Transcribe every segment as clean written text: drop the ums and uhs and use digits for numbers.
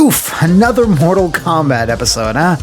Oof, another Mortal Kombat episode, huh?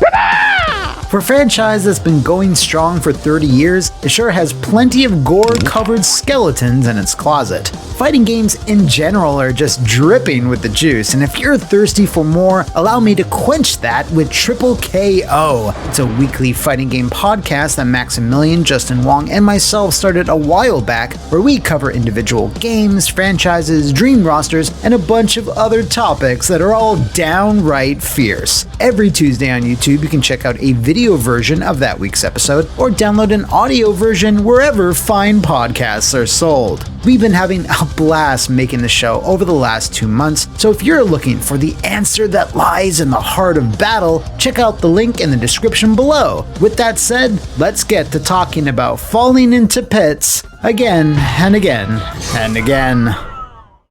For a franchise that's been going strong for 30 years, it sure has plenty of gore-covered skeletons in its closet. Fighting games in general are just dripping with the juice, and if you're thirsty for more, allow me to quench that with Triple KO. It's a weekly fighting game podcast that Maximilian, Justin Wong, and myself started a while back, where we cover individual games, franchises, dream rosters, and a bunch of other topics that are all downright fierce. Every Tuesday on YouTube, you can check out a video version of that week's episode, or download an audio version wherever fine podcasts are sold. We've been having a blast making the show over the last 2 months, so if you're looking for the answer that lies in the heart of battle, check out the link in the description below. With that said, let's get to talking about falling into pits again and again and again.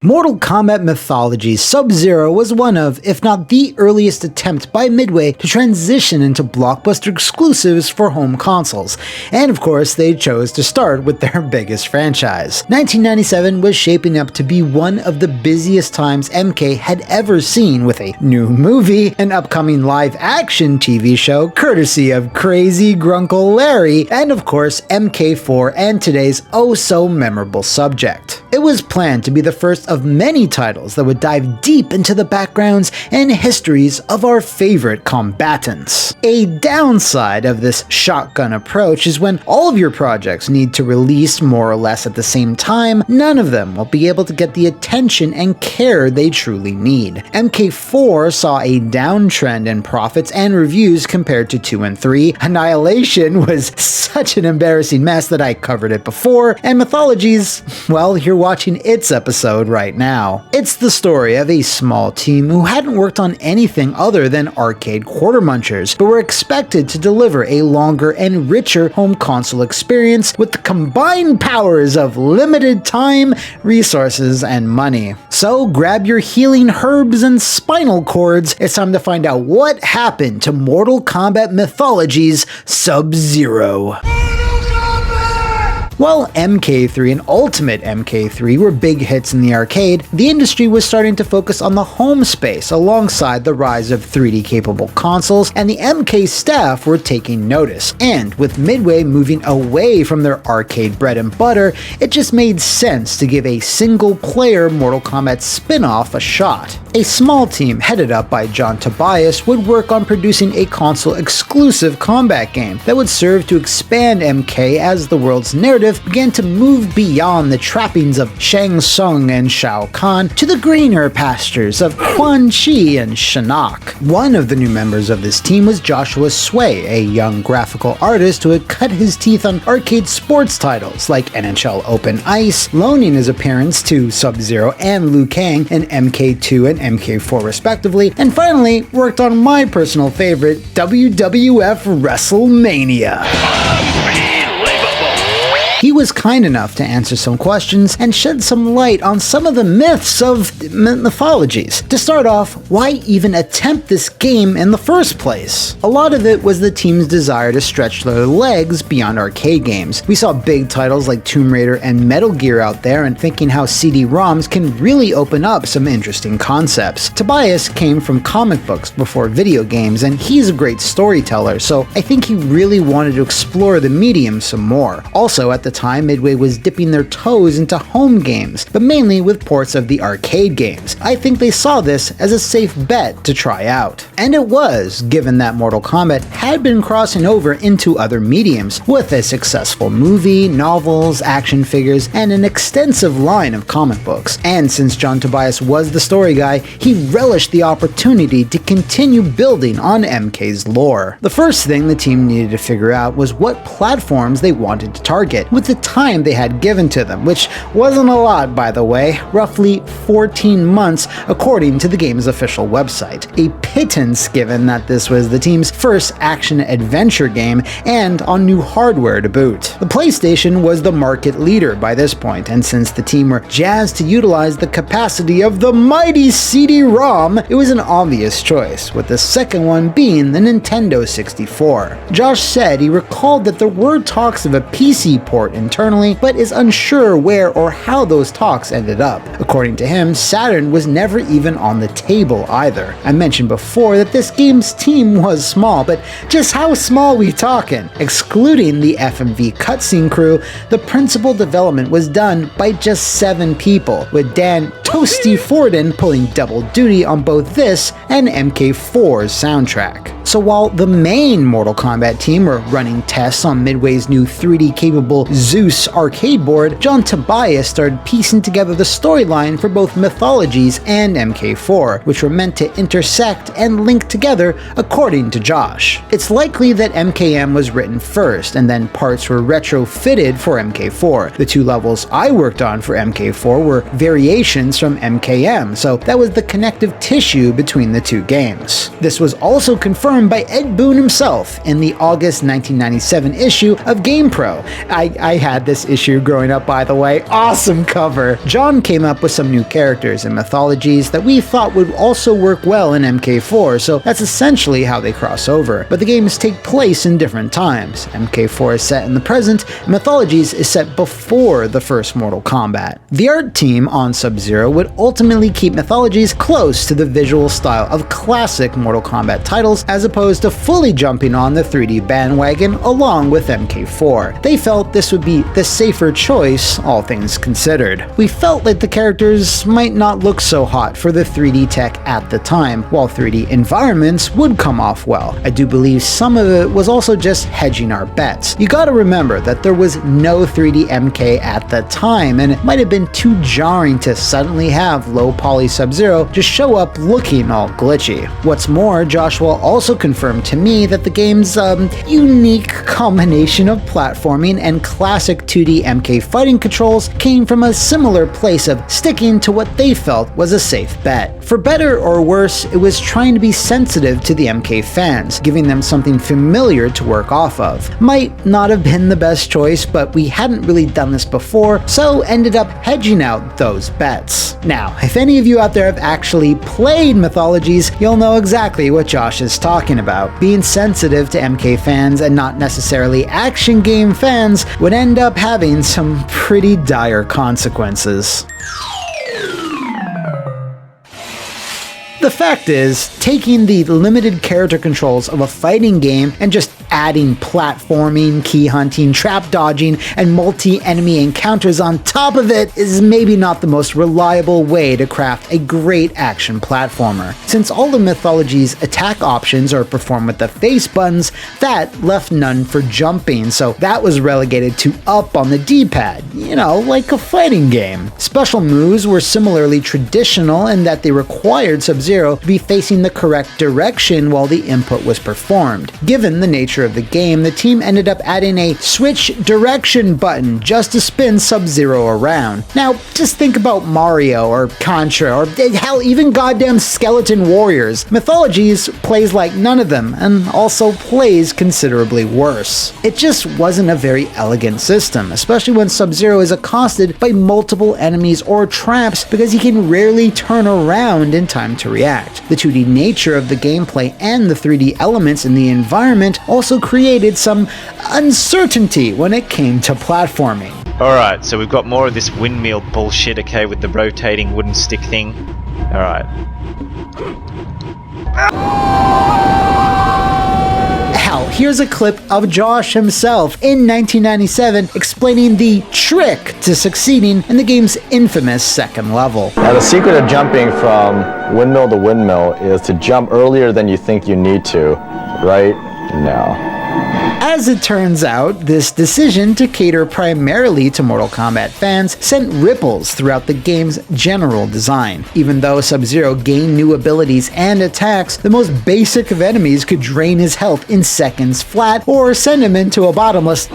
Mortal Kombat Mythologies Sub-Zero was one of, if not the earliest attempt by Midway to transition into blockbuster exclusives for home consoles, and of course they chose to start with their biggest franchise. 1997 was shaping up to be one of the busiest times MK had ever seen, with a new movie, an upcoming live-action TV show courtesy of Crazy Grunkle Larry, and of course MK4 and today's oh-so-memorable subject. It was planned to be the first of many titles that would dive deep into the backgrounds and histories of our favorite combatants. A downside of this shotgun approach is when all of your projects need to release more or less at the same time, none of them will be able to get the attention and care they truly need. MK4 saw a downtrend in profits and reviews compared to 2 and 3, Annihilation was such an embarrassing mess that I covered it before, and Mythologies, well, you're watching its episode right now. It's the story of a small team who hadn't worked on anything other than arcade quarter munchers, but were expected to deliver a longer and richer home console experience with the combined powers of limited time, resources, and money. So grab your healing herbs and spinal cords, it's time to find out what happened to Mortal Kombat Mythologies Sub-Zero. While MK3 and Ultimate MK3 were big hits in the arcade, the industry was starting to focus on the home space alongside the rise of 3D-capable consoles, and the MK staff were taking notice. And with Midway moving away from their arcade bread and butter, it just made sense to give a single-player Mortal Kombat spin-off a shot. A small team headed up by John Tobias would work on producing a console-exclusive combat game that would serve to expand MK as the world's narrative began to move beyond the trappings of Shang Tsung and Shao Kahn to the greener pastures of Quan Chi and Shinnok. One of the new members of this team was Joshua Sway, a young graphical artist who had cut his teeth on arcade sports titles like NHL Open Ice, loaning his appearance to Sub-Zero and Liu Kang in MK2 and MK4 respectively, and finally worked on my personal favorite, WWF WrestleMania. He was kind enough to answer some questions and shed some light on some of the myths of mythologies. To start off, why even attempt this game in the first place? A lot of it was the team's desire to stretch their legs beyond arcade games. We saw big titles like Tomb Raider and Metal Gear out there, and thinking how CD-ROMs can really open up some interesting concepts. Tobias came from comic books before video games, and he's a great storyteller, so I think he really wanted to explore the medium some more. Also, at the time, Midway was dipping their toes into home games, but mainly with ports of the arcade games. I think they saw this as a safe bet to try out. And it was, given that Mortal Kombat had been crossing over into other mediums, with a successful movie, novels, action figures, and an extensive line of comic books. And since John Tobias was the story guy, he relished the opportunity to continue building on MK's lore. The first thing the team needed to figure out was what platforms they wanted to target, with the time they had given to them, which wasn't a lot, by the way, roughly 14 months according to the game's official website. A pittance given that this was the team's first action-adventure game and on new hardware to boot. The PlayStation was the market leader by this point, and since the team were jazzed to utilize the capacity of the mighty CD-ROM, it was an obvious choice, with the second one being the Nintendo 64. Josh said he recalled that there were talks of a PC port support internally, but is unsure where or how those talks ended up. According to him, Saturn was never even on the table either. I mentioned before that this game's team was small, but just how small we talking? Excluding the FMV cutscene crew, the principal development was done by just 7 people, with Dan Toasty Forden pulling double duty on both this and MK4's soundtrack. So while the main Mortal Kombat team were running tests on Midway's new 3D-capable Zeus arcade board, John Tobias started piecing together the storyline for both Mythologies and MK4, which were meant to intersect and link together according to Josh. It's likely that MKM was written first, and then parts were retrofitted for MK4. The 2 levels I worked on for MK4 were variations from MKM, so that was the connective tissue between the 2 games. This was also confirmed by Ed Boon himself in the August 1997 issue of GamePro. I had this issue growing up, by the way. Awesome cover! John came up with some new characters and mythologies that we thought would also work well in MK4, so that's essentially how they cross over. But the games take place in different times. MK4 is set in the present, and Mythologies is set before the first Mortal Kombat. The art team on Sub-Zero would ultimately keep Mythologies close to the visual style of classic Mortal Kombat titles, as opposed to fully jumping on the 3D bandwagon along with MK4. They felt this would be the safer choice, all things considered. We felt like the characters might not look so hot for the 3D tech at the time, while 3D environments would come off well. I do believe some of it was also just hedging our bets. You gotta remember that there was no 3D MK at the time, and it might have been too jarring to suddenly have low poly Sub-Zero just show up looking all glitchy. What's more, Joshua also confirmed to me that the game's unique combination of platforming and classic 2D MK fighting controls came from a similar place of sticking to what they felt was a safe bet. For better or worse, it was trying to be sensitive to the MK fans, giving them something familiar to work off of. Might not have been the best choice, but we hadn't really done this before, so ended up hedging out those bets. Now, if any of you out there have actually played Mythologies, you'll know exactly what Josh is talking about. Being sensitive to MK fans and not necessarily action game fans would end up having some pretty dire consequences. The fact is, taking the limited character controls of a fighting game and just adding platforming, key hunting, trap dodging, and multi-enemy encounters on top of it is maybe not the most reliable way to craft a great action platformer. Since all the Mythologies' attack options are performed with the face buttons, that left none for jumping, so that was relegated to up on the D-pad, you know, like a fighting game. Special moves were similarly traditional in that they required Sub-Zero to be facing the correct direction while the input was performed. Given the nature of the game, the team ended up adding a switch direction button just to spin Sub-Zero around. Now, just think about Mario or Contra or hell, even goddamn Skeleton Warriors. Mythologies plays like none of them and also plays considerably worse. It just wasn't a very elegant system, especially when Sub-Zero is accosted by multiple enemies or traps because he can rarely turn around in time to react. The 2D nature of the gameplay and the 3D elements in the environment also created some uncertainty when it came to platforming. Alright, so we've got more of this windmill bullshit, okay, with the rotating wooden stick thing. Alright. Hell, here's a clip of Josh himself in 1997 explaining the trick to succeeding in the game's infamous second level. Now the secret of jumping from windmill to windmill is to jump earlier than you think you need to, right now. As it turns out, this decision to cater primarily to Mortal Kombat fans sent ripples throughout the game's general design. Even though Sub-Zero gained new abilities and attacks, the most basic of enemies could drain his health in seconds flat or send him into a bottomless...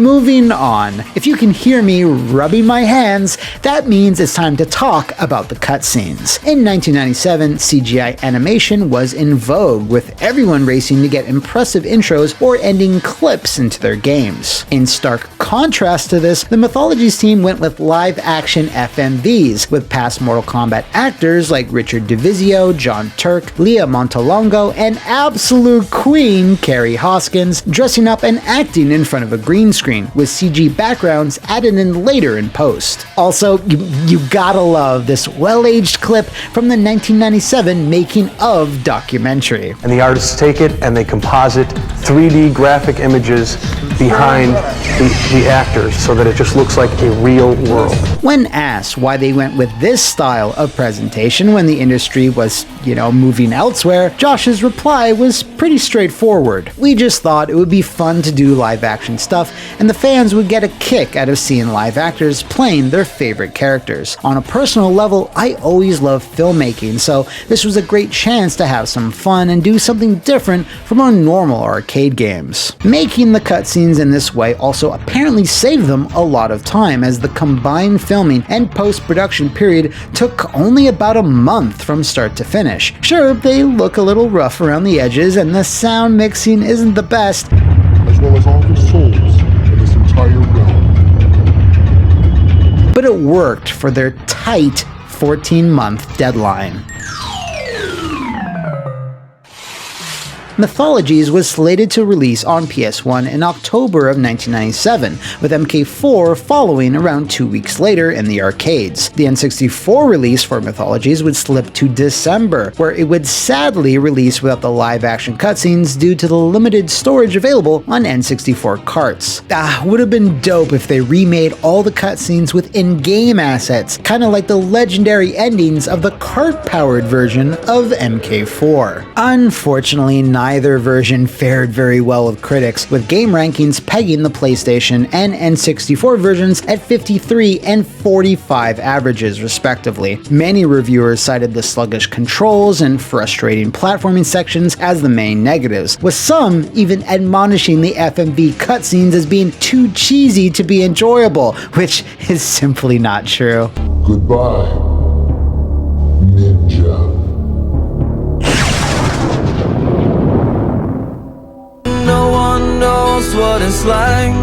Moving on. If you can hear me rubbing my hands, that means it's time to talk about the cutscenes. In 1997, CGI animation was in vogue, with everyone racing to get impressive intros or ending clips into their games. In stark contrast to this, the Mythologies team went with live-action FMVs, with past Mortal Kombat actors like Richard DeVizio, John Turk, Leah Montalongo, and absolute queen Carrie Hoskins dressing up and acting in front of a green screen, with CG backgrounds added in later in post. Also, you gotta love this well-aged clip from the 1997 making of documentary. And the artists take it and they composite 3D graphic images behind the actors so that it just looks like a real world. When asked why they went with this style of presentation when the industry was, moving elsewhere, Josh's reply was pretty straightforward. We just thought it would be fun to do live action stuff, and the fans would get a kick out of seeing live actors playing their favorite characters. On a personal level, I always loved filmmaking, so this was a great chance to have some fun and do something different from our normal arcade games. Making the cutscenes in this way also apparently saved them a lot of time, as the combined filming and post-production period took only about a month from start to finish. Sure, they look a little rough around the edges and the sound mixing isn't the best, as well as all the souls in this entire realm. but it worked for their tight 14-month deadline. Mythologies was slated to release on PS1 in October of 1997, with MK4 following around 2 weeks later in the arcades. The N64 release for Mythologies would slip to December, where it would sadly release without the live-action cutscenes due to the limited storage available on N64 carts. Would have been dope if they remade all the cutscenes with in-game assets, kinda like the legendary endings of the cart-powered version of MK4. Unfortunately, neither version fared very well with critics, with game rankings pegging the PlayStation and N64 versions at 53 and 45 averages respectively. Many reviewers cited the sluggish controls and frustrating platforming sections as the main negatives, with some even admonishing the FMV cutscenes as being too cheesy to be enjoyable, which is simply not true. Goodbye, Ninja. No one knows what it's like.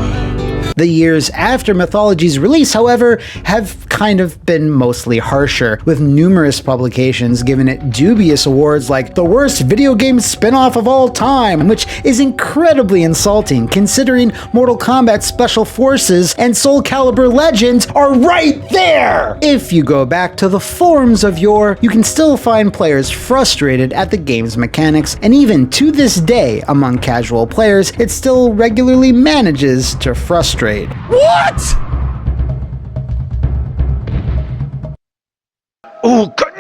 The years after Mythologies' release, however, have kind of been mostly harsher, with numerous publications giving it dubious awards like the worst video game spin-off of all time, which is incredibly insulting considering Mortal Kombat Special Forces and Soul Calibur Legends are right there! If you go back to the forums of yore, you can still find players frustrated at the game's mechanics, and even to this day, among casual players, it still regularly manages to frustrate. What? Oh, God.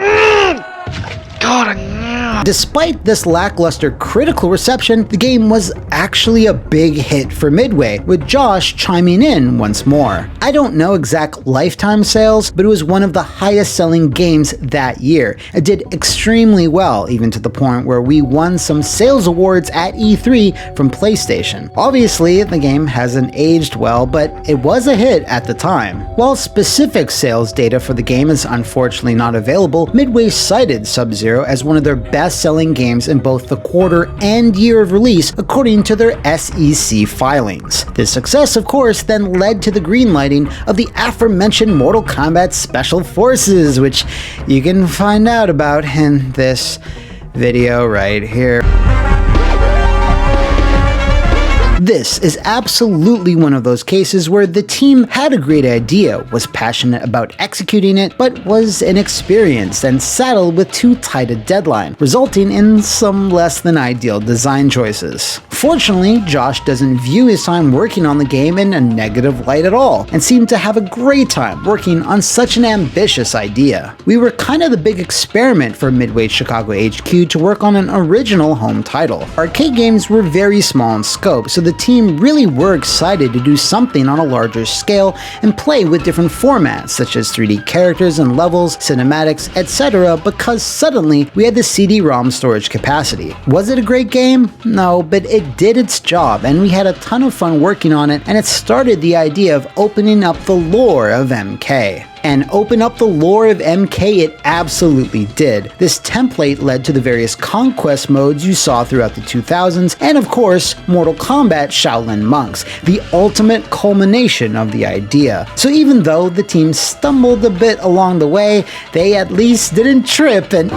Despite this lackluster critical reception, the game was actually a big hit for Midway, with Josh chiming in once more. I don't know exact lifetime sales, but it was one of the highest selling games that year. It did extremely well, even to the point where we won some sales awards at E3 from PlayStation. Obviously, the game hasn't aged well, but it was a hit at the time. While specific sales data for the game is unfortunately not available, Midway cited Sub-Zero as one of their best-selling games in both the quarter and year of release, according to their SEC filings. This success, of course, then led to the greenlighting of the aforementioned Mortal Kombat Special Forces, which you can find out about in this video right here. This is absolutely one of those cases where the team had a great idea, was passionate about executing it, but was inexperienced and saddled with too tight a deadline, resulting in some less than ideal design choices. Fortunately, Josh doesn't view his time working on the game in a negative light at all, and seemed to have a great time working on such an ambitious idea. We were kind of the big experiment for Midway Chicago HQ to work on an original home title. Arcade games were very small in scope, so the team really were excited to do something on a larger scale and play with different formats such as 3D characters and levels, cinematics, etc. because suddenly we had the CD-ROM storage capacity. Was it a great game? No, but it did its job and we had a ton of fun working on it, and it started the idea of opening up the lore of MK. And open up the lore of MK, it absolutely did. This template led to the various conquest modes you saw throughout the 2000s, and of course, Mortal Kombat Shaolin Monks, the ultimate culmination of the idea. So even though the team stumbled a bit along the way, they at least didn't trip and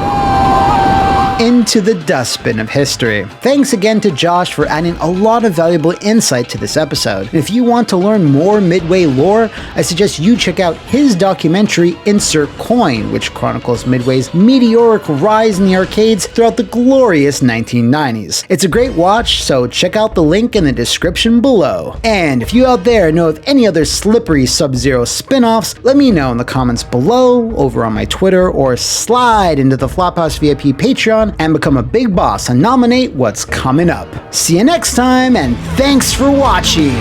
into the dustbin of history. Thanks again to Josh for adding a lot of valuable insight to this episode. And if you want to learn more Midway lore, I suggest you check out his documentary Insert Coin, which chronicles Midway's meteoric rise in the arcades throughout the glorious 1990s. It's a great watch, so check out the link in the description below. And if you out there know of any other slippery Sub-Zero spin-offs, let me know in the comments below, over on my Twitter, or slide into the Flophouse VIP Patreon and become a big boss and nominate what's coming up. See you next time, and thanks for watching!